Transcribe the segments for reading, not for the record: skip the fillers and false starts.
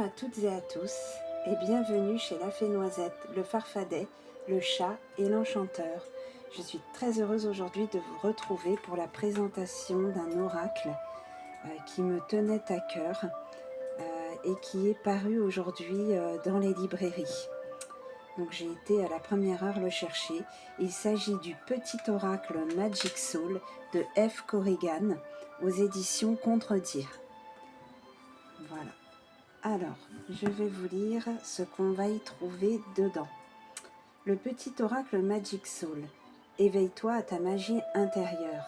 à toutes et à tous et bienvenue chez La Fée Noisette, le farfadet, le chat et l'enchanteur. Je suis très heureuse aujourd'hui de vous retrouver pour la présentation d'un oracle qui me tenait à cœur et qui est paru aujourd'hui dans les librairies. Donc j'ai été à la première heure le chercher. Il s'agit du petit oracle Magic Soul de F. Corrigan aux éditions Contredire. Voilà. Alors, je vais vous lire ce qu'on va y trouver dedans. Le petit oracle Magic Soul. Éveille-toi à ta magie intérieure.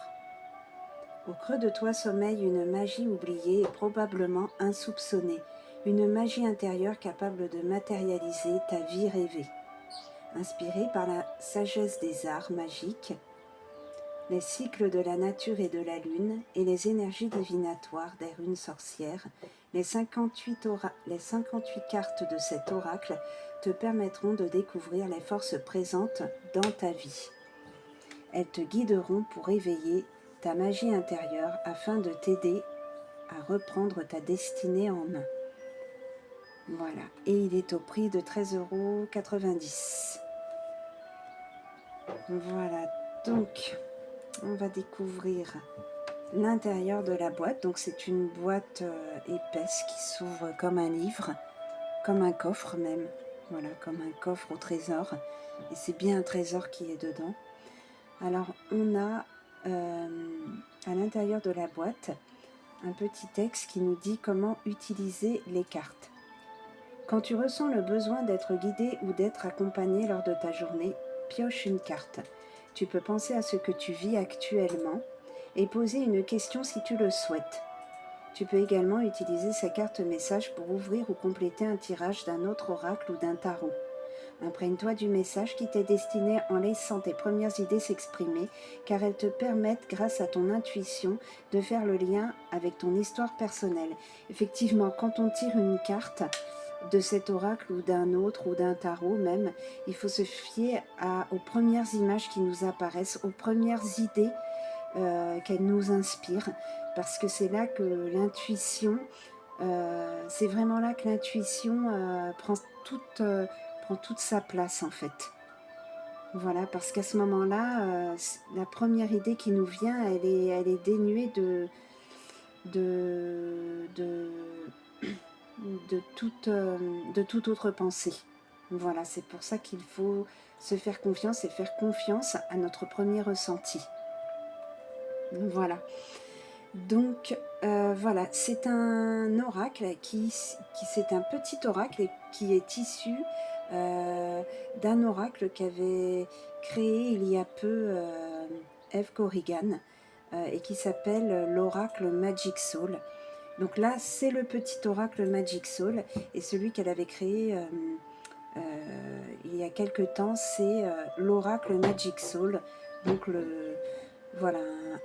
Au creux de toi sommeille une magie oubliée et probablement insoupçonnée. Une magie intérieure capable de matérialiser ta vie rêvée. Inspirée par la sagesse des arts magiques, les cycles de la nature et de la lune et les énergies divinatoires des runes sorcières, les 58 cartes de cet oracle te permettront de découvrir les forces présentes dans ta vie. Elles te guideront pour éveiller ta magie intérieure afin de t'aider à reprendre ta destinée en main. Voilà, et il est au prix de 13,90 €. Voilà, donc on va découvrir l'intérieur de la boîte. Donc c'est une boîte épaisse qui s'ouvre comme un livre, comme un coffre même, voilà, comme un coffre au trésor, et c'est bien un trésor qui est dedans. Alors on a à l'intérieur de la boîte un petit texte qui nous dit comment utiliser les cartes. Quand tu ressens le besoin d'être guidé ou d'être accompagné lors de ta journée, pioche une carte. Tu peux penser à ce que tu vis actuellement et poser une question si tu le souhaites. Tu peux également utiliser ces cartes messages pour ouvrir ou compléter un tirage d'un autre oracle ou d'un tarot. Imprègne-toi du message qui t'est destiné en laissant tes premières idées s'exprimer, car elles te permettent, grâce à ton intuition, de faire le lien avec ton histoire personnelle. Effectivement, quand on tire une carte de cet oracle ou d'un autre ou d'un tarot même, il faut se fier aux premières images qui nous apparaissent, aux premières idées qu'elles nous inspirent, parce que c'est là que l'intuition, c'est vraiment là que l'intuition prend toute sa place en fait. Voilà, parce qu'à ce moment-là, la première idée qui nous vient, elle est dénuée de toute autre pensée. Voilà, c'est pour ça qu'il faut se faire confiance et faire confiance à notre premier ressenti. Voilà. Donc voilà, c'est un oracle c'est un petit oracle qui est issu d'un oracle qu'avait créé il y a peu F. Corrigan et qui s'appelle l'oracle Magic Soul. Donc là, c'est le petit oracle Magic Soul, et celui qu'elle avait créé il y a quelque temps, c'est l'oracle Magic Soul. Donc voilà,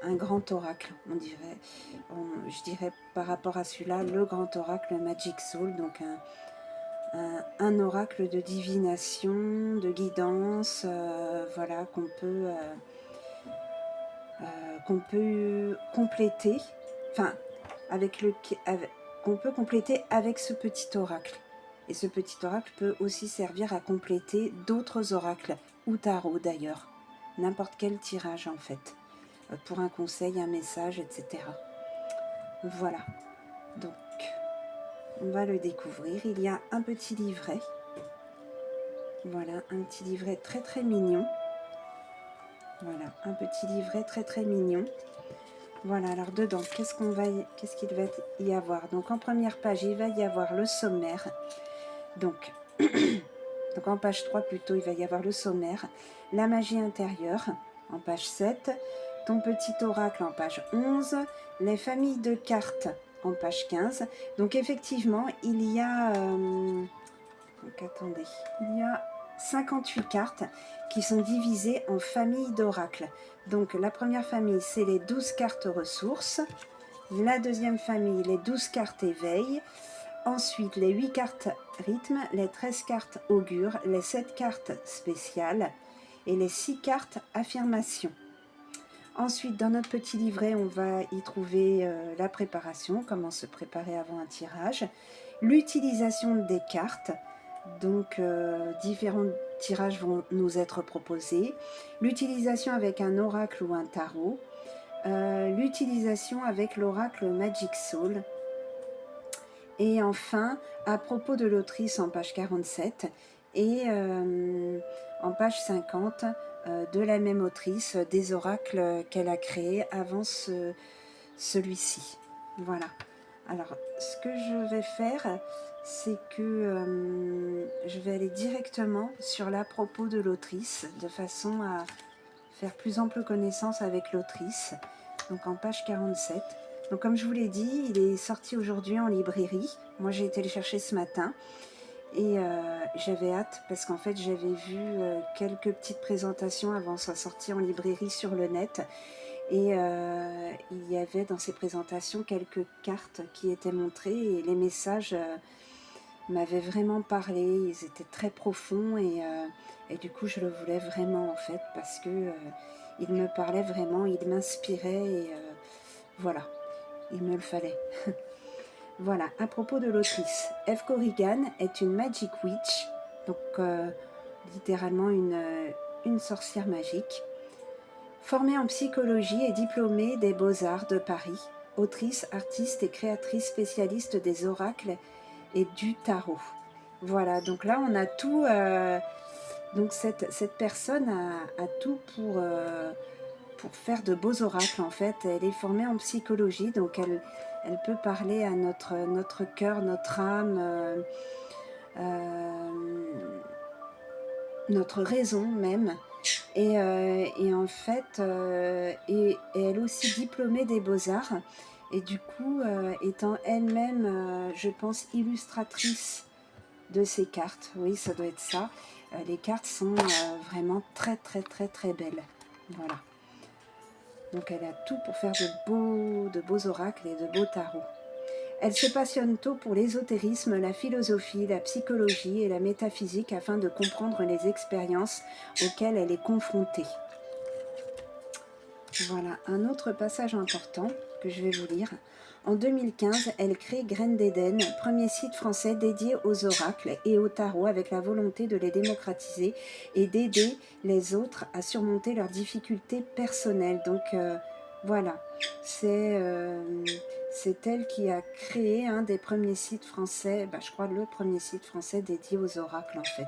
un grand oracle, je dirais par rapport à celui-là, le grand oracle Magic Soul, donc un oracle de divination, de guidance, voilà, qu'on peut compléter, enfin, qu'on peut compléter avec ce petit oracle. Et ce petit oracle peut aussi servir à compléter d'autres oracles, ou tarots d'ailleurs, n'importe quel tirage en fait, pour un conseil, un message, etc. Voilà, donc on va le découvrir. Il y a un petit livret, voilà, un petit livret très très mignon. Voilà, un petit livret très très mignon. Voilà, alors dedans, qu'est-ce qu'il va y avoir? Donc en première page, il va y avoir le sommaire. Donc en page 3 plutôt, il va y avoir le sommaire. La magie intérieure, en page 7. Ton petit oracle, en page 11. Les familles de cartes, en page 15. Donc effectivement, il y a... attendez, il y a 58 cartes qui sont divisées en familles d'oracles. Donc la première famille, c'est les 12 cartes ressources. La deuxième famille, les 12 cartes éveil. Ensuite, les 8 cartes rythme, les 13 cartes augure, les 7 cartes spéciales et les 6 cartes affirmation. Ensuite, dans notre petit livret, on va y trouver la préparation, comment se préparer avant un tirage. l'utilisation des cartes, donc différents tirages vont nous être proposés, l'utilisation avec un oracle ou un tarot, l'utilisation avec l'oracle Magic Soul, et enfin, à propos de l'autrice en page 47 et en page 50 de la même autrice, des oracles qu'elle a créés avant celui-ci. Voilà. Alors, ce que je vais faire, c'est que je vais aller directement sur l'à propos de l'autrice, de façon à faire plus ample connaissance avec l'autrice. Donc en page 47. Donc comme je vous l'ai dit, il est sorti aujourd'hui en librairie. Moi j'ai été le chercher ce matin et j'avais hâte parce qu'en fait j'avais vu quelques petites présentations avant sa sortie en librairie sur le net. Et il y avait dans ces présentations quelques cartes qui étaient montrées et les messages m'avaient vraiment parlé. Ils étaient très profonds et du coup je le voulais vraiment en fait parce que il me parlait vraiment, il m'inspirait et voilà, il me le fallait. Voilà, à propos de l'autrice, Eve Corrigan est une Magic Witch, donc littéralement une sorcière magique, formée en psychologie et diplômée des Beaux-Arts de Paris, autrice, artiste et créatrice spécialiste des oracles et du tarot. Voilà, donc là on a tout, donc cette personne a tout pour faire de beaux oracles en fait. Elle est formée en psychologie, donc elle peut parler à notre cœur, notre âme, notre raison même. Et en fait, et elle est aussi diplômée des Beaux-Arts. Et du coup, étant elle-même, je pense, illustratrice de ces cartes, oui, ça doit être ça. Les cartes sont vraiment très, très, très, très belles. Voilà. Donc elle a tout pour faire de beaux oracles et de beaux tarots. Elle se passionne tôt pour l'ésotérisme, la philosophie, la psychologie et la métaphysique afin de comprendre les expériences auxquelles elle est confrontée. Voilà, un autre passage important que je vais vous lire. En 2015, elle crée Graines d'Éden, premier site français dédié aux oracles et au tarot avec la volonté de les démocratiser et d'aider les autres à surmonter leurs difficultés personnelles. Donc voilà, c'est elle qui a créé un des premiers sites français, je crois le premier site français dédié aux oracles en fait.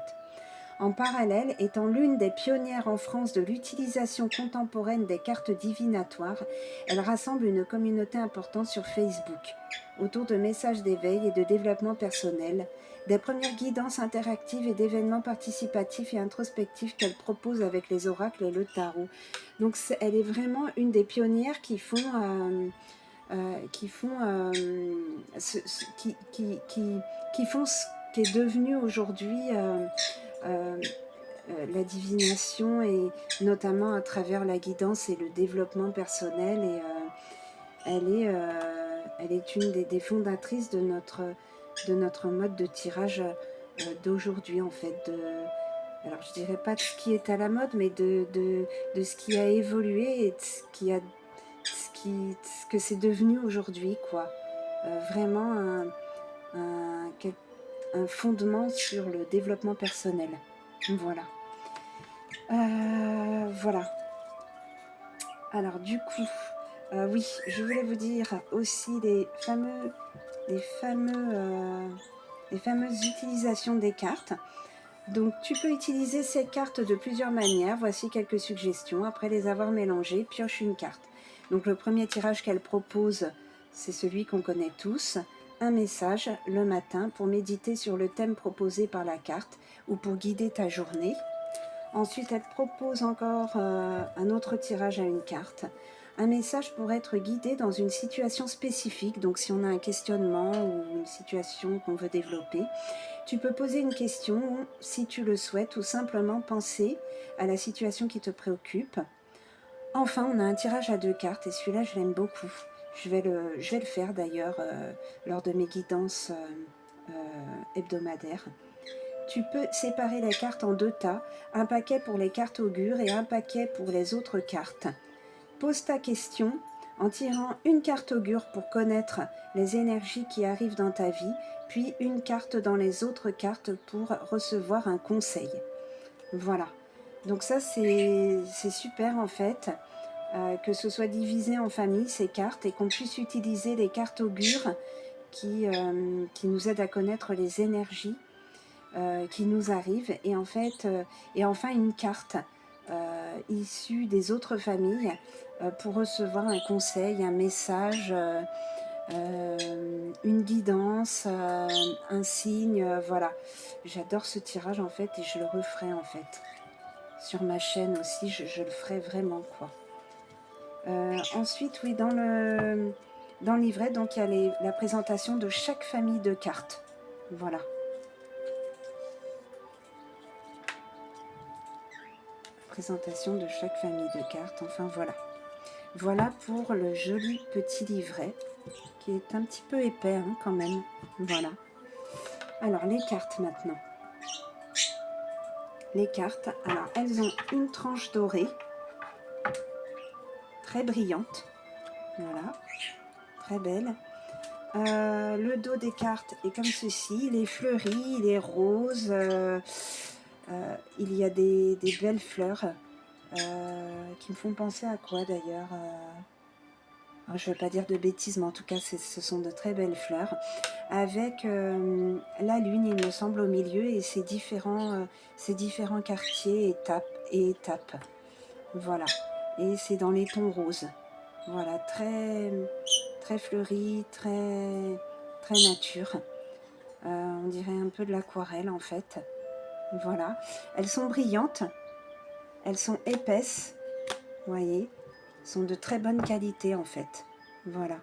En parallèle, étant l'une des pionnières en France de l'utilisation contemporaine des cartes divinatoires, elle rassemble une communauté importante sur Facebook, autour de messages d'éveil et de développement personnel, des premières guidances interactives et d'événements participatifs et introspectifs qu'elle propose avec les oracles et le tarot. Donc elle est vraiment une des pionnières qui font ce qui est devenu aujourd'hui la divination, et notamment à travers la guidance et le développement personnel. Et elle est une des fondatrices de notre mode de tirage d'aujourd'hui en fait. Alors je dirais pas de ce qui est à la mode, mais de ce qui a évolué et de ce que c'est devenu aujourd'hui, quoi. Vraiment un fondement sur le développement personnel. Voilà. Voilà. Alors du coup, oui, je voulais vous dire aussi les fameuses utilisations des cartes. Donc tu peux utiliser ces cartes de plusieurs manières. Voici quelques suggestions. Après les avoir mélangées, pioche une carte. Donc le premier tirage qu'elle propose, c'est celui qu'on connaît tous. Un message le matin pour méditer sur le thème proposé par la carte ou pour guider ta journée. Ensuite, elle propose encore un autre tirage à une carte. Un message pour être guidé dans une situation spécifique. Donc si on a un questionnement ou une situation qu'on veut développer, tu peux poser une question si tu le souhaites ou simplement penser à la situation qui te préoccupe. Enfin, on a un tirage à 2 cartes et celui-là, je l'aime beaucoup. Je vais le faire d'ailleurs lors de mes guidances hebdomadaires. Tu peux séparer les cartes en 2 tas, un paquet pour les cartes augures et un paquet pour les autres cartes. Pose ta question en tirant une carte augure pour connaître les énergies qui arrivent dans ta vie, puis une carte dans les autres cartes pour recevoir un conseil. Voilà. Donc ça, c'est super en fait, que ce soit divisé en famille, ces cartes, et qu'on puisse utiliser les cartes augures qui nous aident à connaître les énergies qui nous arrivent. Et en fait, et enfin une carte issue des autres familles pour recevoir un conseil, un message, une guidance, un signe, voilà. J'adore ce tirage en fait et je le referai en fait. Sur ma chaîne aussi, je le ferai vraiment quoi. Ensuite, oui, dans le livret, donc il y a la présentation de chaque famille de cartes. Voilà. Présentation de chaque famille de cartes, enfin voilà. Voilà pour le joli petit livret, qui est un petit peu épais hein, quand même. Voilà. Alors les cartes maintenant. Les cartes, alors elles ont une tranche dorée, très brillante. Voilà, très belle. Le dos des cartes est comme ceci, il est fleuri, il est rose, il y a des belles fleurs qui me font penser à quoi d'ailleurs je ne vais pas dire de bêtises, mais en tout cas ce sont de très belles fleurs, avec la lune il me semble au milieu et ces différents quartiers et étapes. Voilà, et c'est dans les tons roses. Voilà, très fleuri, très nature. On dirait un peu de l'aquarelle en fait. Voilà, elles sont brillantes, elles sont épaisses, vous voyez, sont de très bonne qualité en fait. Voilà,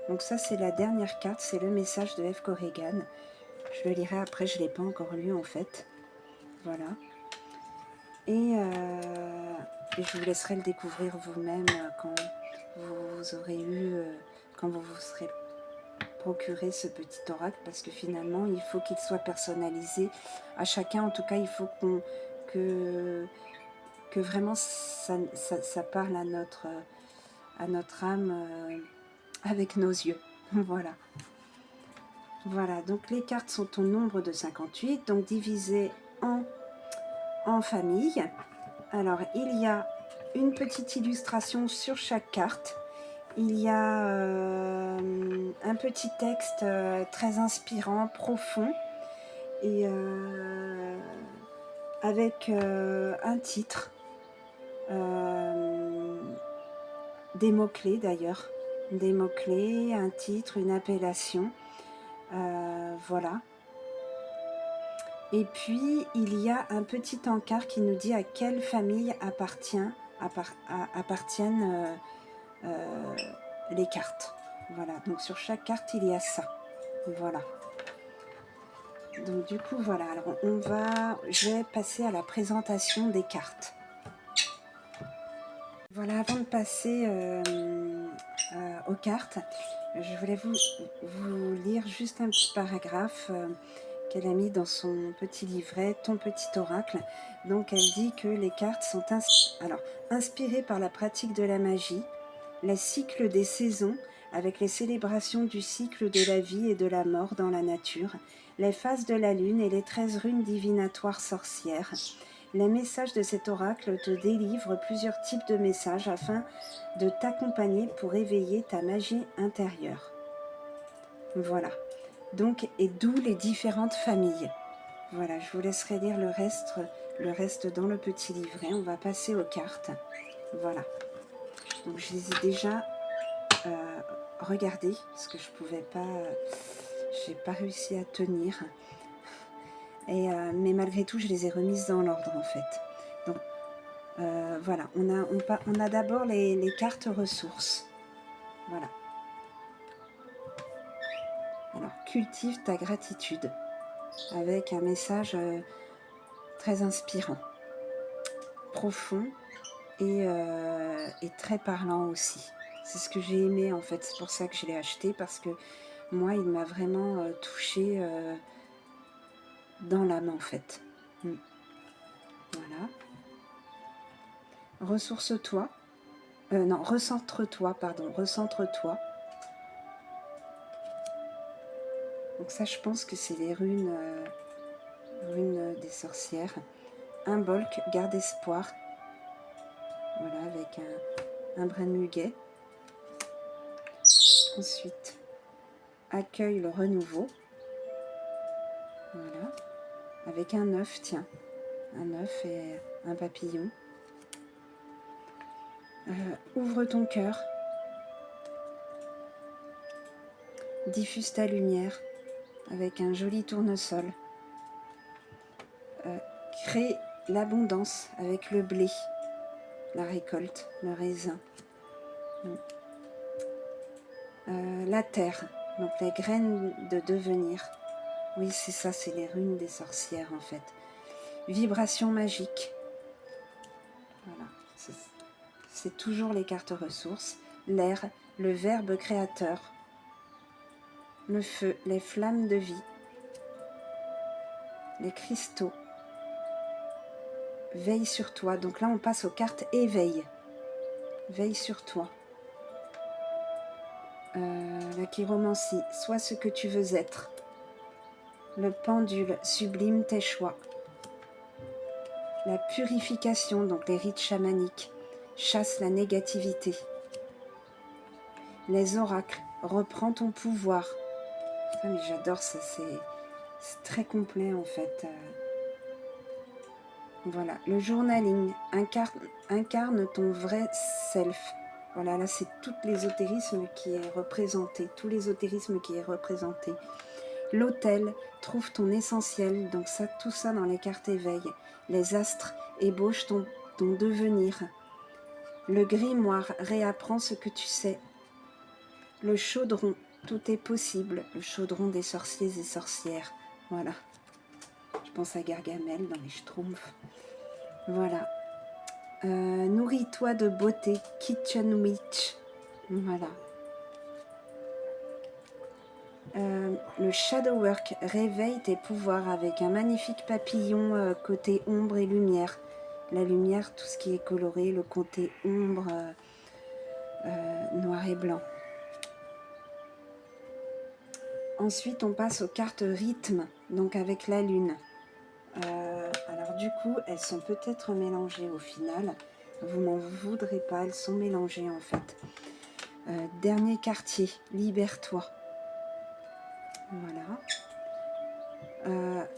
donc ça c'est la dernière carte, c'est le message de F. Corrigan. Je le lirai après, je ne l'ai pas encore lu en fait. Voilà. Et je vous laisserai le découvrir vous-même quand vous aurez quand vous vous serez procuré ce petit oracle, parce que finalement il faut qu'il soit personnalisé à chacun. En tout cas il faut que vraiment ça parle à notre âme avec nos yeux. Voilà. Voilà, donc les cartes sont au nombre de 58, donc divisées en famille. Alors il y a une petite illustration sur chaque carte. Il y a un petit texte très inspirant, profond, et avec un titre, des mots-clés d'ailleurs, des mots-clés, un titre, une appellation, voilà. Et puis il y a un petit encart qui nous dit à quelle famille appartiennent les cartes. Voilà, donc sur chaque carte il y a ça. Voilà. Donc du coup voilà, alors je vais passer à la présentation des cartes. Voilà, avant de passer aux cartes, je voulais vous lire juste un petit paragraphe qu'elle a mis dans son petit livret, Ton petit oracle. Donc elle dit que les cartes sont inspirées par la pratique de la magie, les cycles des saisons, avec les célébrations du cycle de la vie et de la mort dans la nature, les phases de la lune et les 13 runes divinatoires sorcières. Les messages de cet oracle te délivrent plusieurs types de messages afin de t'accompagner pour éveiller ta magie intérieure. Voilà. Donc, et d'où les différentes familles. Voilà, je vous laisserai lire le reste dans le petit livret. On va passer aux cartes. Voilà. Donc, je les ai déjà regardées parce que je pouvais pas, j'ai pas réussi à tenir. Mais malgré tout, je les ai remises dans l'ordre en fait. Donc, voilà, on a d'abord les cartes ressources. Voilà. Alors, cultive ta gratitude avec un message très inspirant, profond et très parlant aussi. C'est ce que j'ai aimé en fait, c'est pour ça que je l'ai acheté, parce que moi, il m'a vraiment touchée dans l'âme en fait. Voilà. Ressource-toi. Non, recentre-toi, pardon, recentre-toi. Donc ça, je pense que c'est les runes, runes des sorcières. Un bolk, garde espoir. Voilà, avec un brin de muguet. Ensuite, accueille le renouveau. Voilà, avec un œuf, tiens. Un œuf et un papillon. Ouvre ton cœur. Diffuse ta lumière avec un joli tournesol. Crée l'abondance avec le blé, la récolte, le raisin. La terre, donc les graines de devenir. Oui, c'est ça, c'est les runes des sorcières en fait. Vibration magique. Voilà, c'est toujours les cartes ressources. L'air, le verbe créateur. Le feu, les flammes de vie. Les cristaux. Veille sur toi. Donc là, on passe aux cartes éveil. Veille sur toi. La chiromancie, sois ce que tu veux être. Le pendule, sublime tes choix. La purification, donc les rites chamaniques, chasse la négativité. Les oracles, reprends ton pouvoir. Ah, mais j'adore ça, c'est très complet en fait. Voilà, le journaling, incarne ton vrai self. Voilà, là c'est tout l'ésotérisme qui est représenté, tout l'ésotérisme qui est représenté. L'autel, trouve ton essentiel, donc ça, tout ça dans les cartes éveil. Les astres, ébauche ton devenir. Le grimoire, réapprends ce que tu sais. Le chaudron, tout est possible. Le chaudron des sorciers et sorcières. Voilà. Je pense à Gargamel dans les Schtroumpfs. Voilà. Nourris-toi de beauté, Kitchen Witch. Voilà. Le shadow work, réveille tes pouvoirs avec un magnifique papillon côté ombre et lumière. La lumière, tout ce qui est coloré, le côté ombre, noir et blanc. Ensuite, on passe aux cartes rythme, donc avec la lune. Alors du coup, elles sont peut-être mélangées au final. Vous m'en voudrez pas, elles sont mélangées en fait. Dernier quartier, libère-toi. Voilà.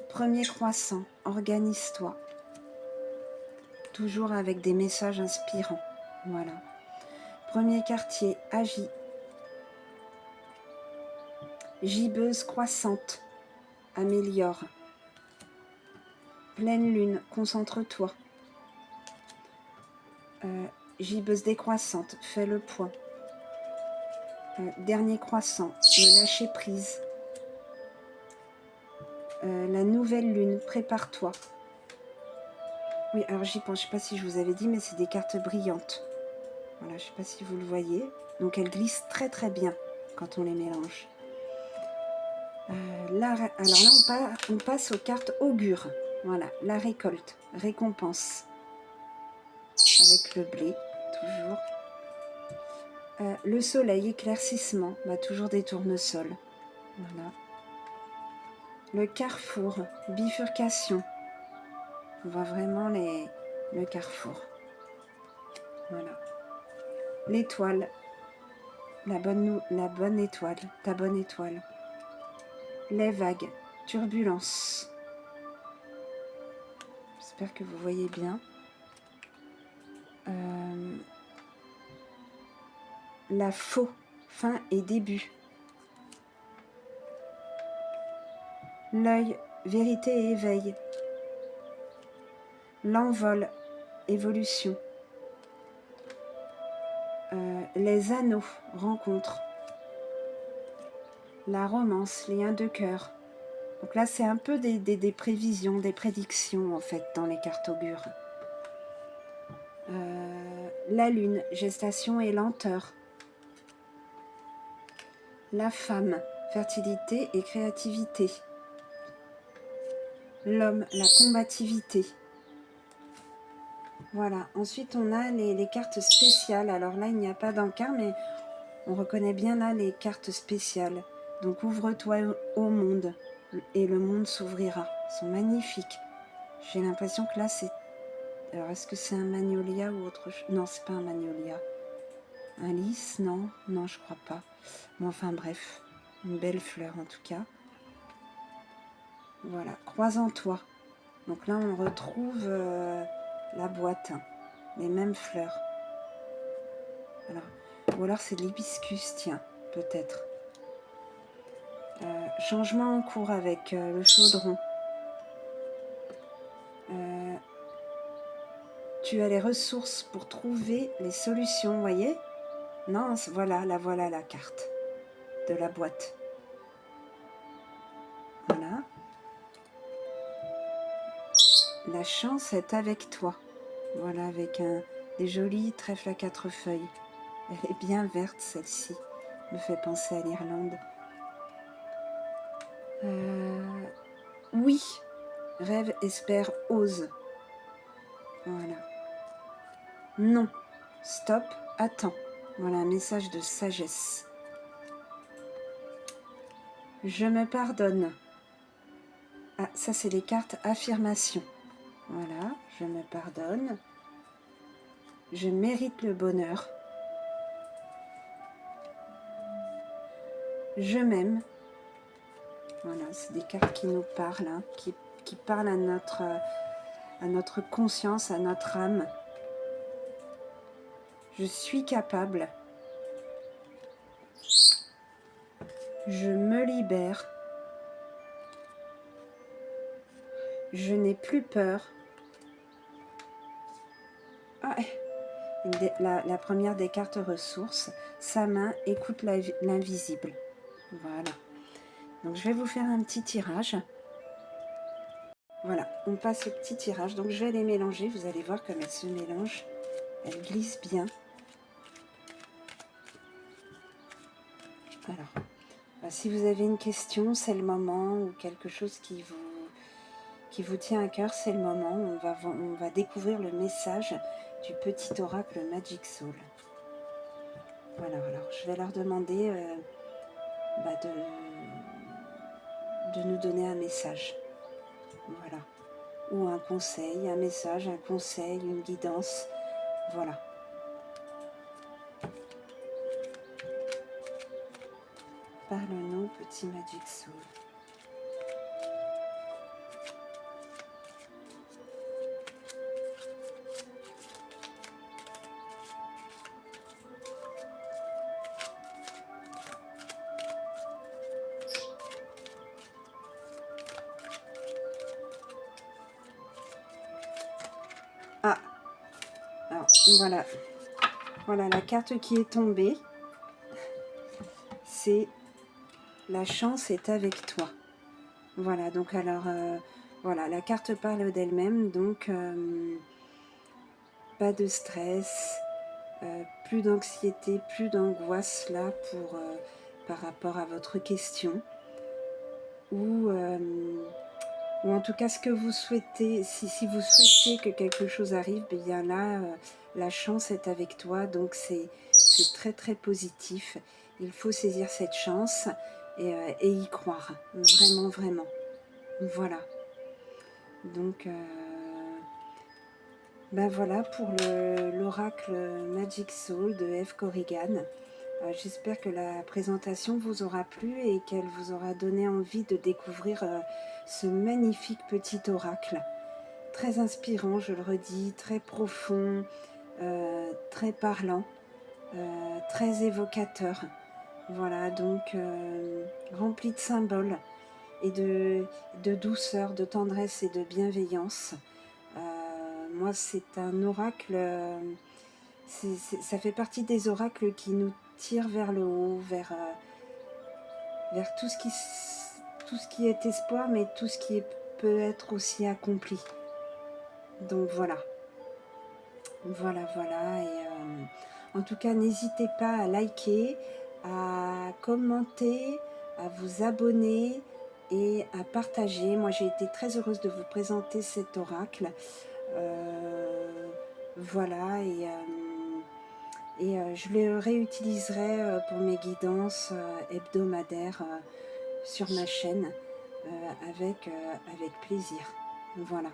Premier croissant, organise-toi. Toujours avec des messages inspirants. Voilà. Premier quartier, agis. Gibbeuse croissante, améliore. Pleine lune, concentre-toi. Gibbeuse décroissante, fais le point. Dernier croissant, le lâcher prise. La nouvelle lune, prépare-toi. Oui, alors j'y pense, je ne sais pas si je vous avais dit, mais c'est des cartes brillantes. Voilà, je ne sais pas si vous le voyez. Donc elles glissent très très bien quand on les mélange. Alors là, on passe aux cartes augure. Voilà, la récolte, récompense. Avec le blé, toujours. Le soleil, éclaircissement, toujours des tournesols. Voilà. Le carrefour, bifurcation. On voit vraiment le carrefour. Voilà. L'étoile, la bonne étoile, ta bonne étoile. Les vagues, turbulence. J'espère que vous voyez bien. La faux, fin et début. L'œil, vérité et éveil. L'envol, évolution. Les anneaux, rencontre. La romance, lien de cœur. Donc là, c'est un peu des prévisions, des prédictions en fait dans les cartes augures. La lune, gestation et lenteur. La femme, fertilité et créativité. L'homme, la combativité. Voilà. Ensuite, on a les cartes spéciales. Alors là, il n'y a pas d'encart, mais on reconnaît bien là les cartes spéciales. Donc, ouvre-toi au monde et le monde s'ouvrira. Ils sont magnifiques. J'ai l'impression que là, c'est... Alors, est-ce que c'est un magnolia ou autre chose? Non, c'est pas un magnolia. Un lys? Non, non, je crois pas. Mais enfin, bref. Une belle fleur, en tout cas. Voilà. Crois en toi. Donc là, on retrouve la boîte. Les mêmes fleurs. Alors, ou alors c'est de l'hibiscus, tiens, peut-être. Changement en cours avec le chaudron. Tu as les ressources pour trouver les solutions, vous voyez? Non, voilà la carte de la boîte. Voilà. La chance est avec toi. Voilà, avec des jolis trèfles à 4 feuilles. Elle est bien verte, celle-ci. Me fait penser à l'Irlande. Oui. Rêve, espère, ose. Voilà. Non. Stop, attends. Voilà un message de sagesse. Je me pardonne. Ah, ça c'est les cartes affirmation. Voilà, je me pardonne. Je mérite le bonheur. Je m'aime. Voilà, c'est des cartes qui nous parlent, hein, qui parlent à notre conscience, à notre âme. Je suis capable. Je me libère. Je n'ai plus peur. Ah, la première des cartes ressources, sa main écoute l'invisible. Voilà. Donc je vais vous faire un petit tirage. Voilà, on passe au petit tirage. Donc je vais les mélanger. Vous allez voir comme elles se mélangent. Elles glissent bien. Alors, si vous avez une question, c'est le moment, ou quelque chose qui vous tient à cœur, c'est le moment. On va découvrir le message du petit oracle Magic Soul. Voilà, alors je vais leur demander de nous donner un message. Voilà. Ou un conseil, un message, un conseil, une guidance. Voilà. Parle-nous, petit Magic Soul. Ah, alors voilà. Voilà la carte qui est tombée. C'est la chance est avec toi. Voilà, donc alors, voilà, la carte parle d'elle-même, donc pas de stress, plus d'anxiété, plus d'angoisse là par rapport à votre question. Ou en tout cas ce que vous souhaitez, si vous souhaitez que quelque chose arrive, bien là, la chance est avec toi, donc c'est très très positif. Il faut saisir cette chance et y croire, vraiment, vraiment. Voilà. Donc, ben voilà pour l'oracle Magic Soul de Eve Corrigan. J'espère que la présentation vous aura plu et qu'elle vous aura donné envie de découvrir ce magnifique petit oracle. Très inspirant, je le redis, très profond, très parlant, très évocateur. Voilà, donc rempli de symboles et de douceur, de tendresse et de bienveillance. Moi, c'est un oracle, ça fait partie des oracles qui nous tirent vers le haut, vers tout ce qui est espoir, mais tout ce qui peut être aussi accompli. Donc voilà. Voilà. Et en tout cas, n'hésitez pas à liker, à commenter, à vous abonner et à partager. Moi, j'ai été très heureuse de vous présenter cet oracle. Voilà, je le réutiliserai pour mes guidances hebdomadaires sur ma chaîne avec plaisir. Voilà.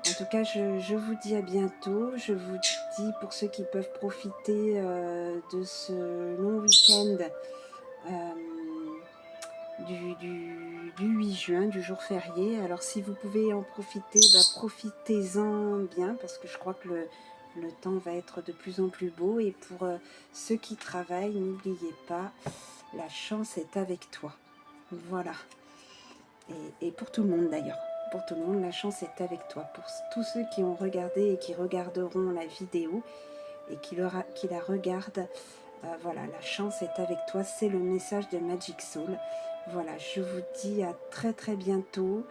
En tout cas, je vous dis à bientôt. Je vous dis, pour ceux qui peuvent profiter de ce long week-end du 8 juin, du jour férié. Alors si vous pouvez en profiter, profitez-en bien, parce que je crois que le temps va être de plus en plus beau. Et pour ceux qui travaillent, n'oubliez pas, la chance est avec toi. Voilà. Et pour tout le monde d'ailleurs. Pour tout le monde, la chance est avec toi. Pour tous ceux qui ont regardé et qui regarderont la vidéo et qui la regardent, voilà, la chance est avec toi. C'est le message de Magic Soul. Voilà, je vous dis à très très bientôt.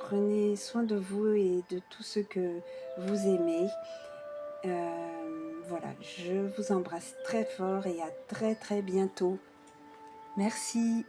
Prenez soin de vous et de tous ceux que vous aimez. Voilà, je vous embrasse très fort et à très très bientôt. Merci.